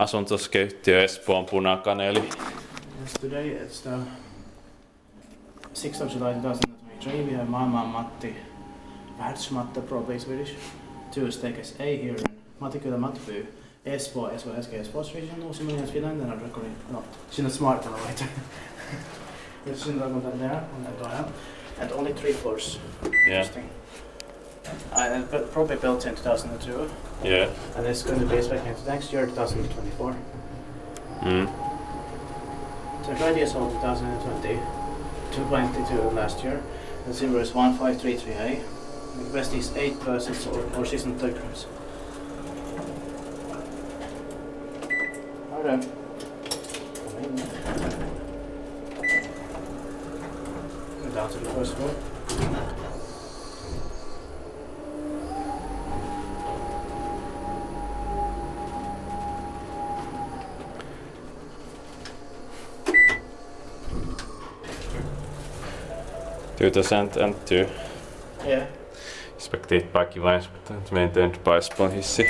asuntoskeittiö Espoon Punakaneeli. Yes, today it's the 6th of July 2023. We have Maailman-Matti, Världsmatte probably Swedish, two stages A here in Matinkylä, Matti, Espoo, Espoo's region, also known as Finland, and I'm recording, no, Schindler smart on the right. There's Schindler there, on that door, and only 3 floors. Yeah. Interesting. Probably built in 2002. Yeah. And it's going to be expected next year, 2024. So 5 years old, 2020, 222 last year. The silver is 1533A. The best is 8% or season turquoise. Alright. Go down to the first floor. 2002. Yeah. Expected parking lines maintained by Espoo hissi.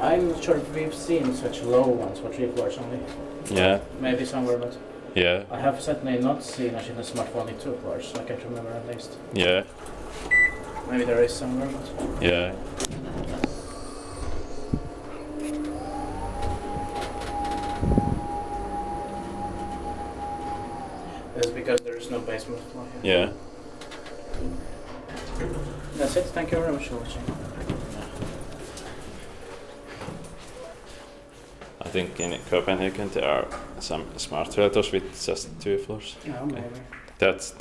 I'm not sure if we've seen such low ones for 3 floors only. Yeah. Maybe somewhere, but Yeah. I have certainly not seen a Schindler smart for only 2 floors. I can't remember at least. Yeah. Maybe there is somewhere, but Yeah. that's because there is no basement floor here. Yeah. That's it. Thank you very much for watching. I think in Copenhagen there are some smart realtors with just 2 floors. Yeah, maybe. That's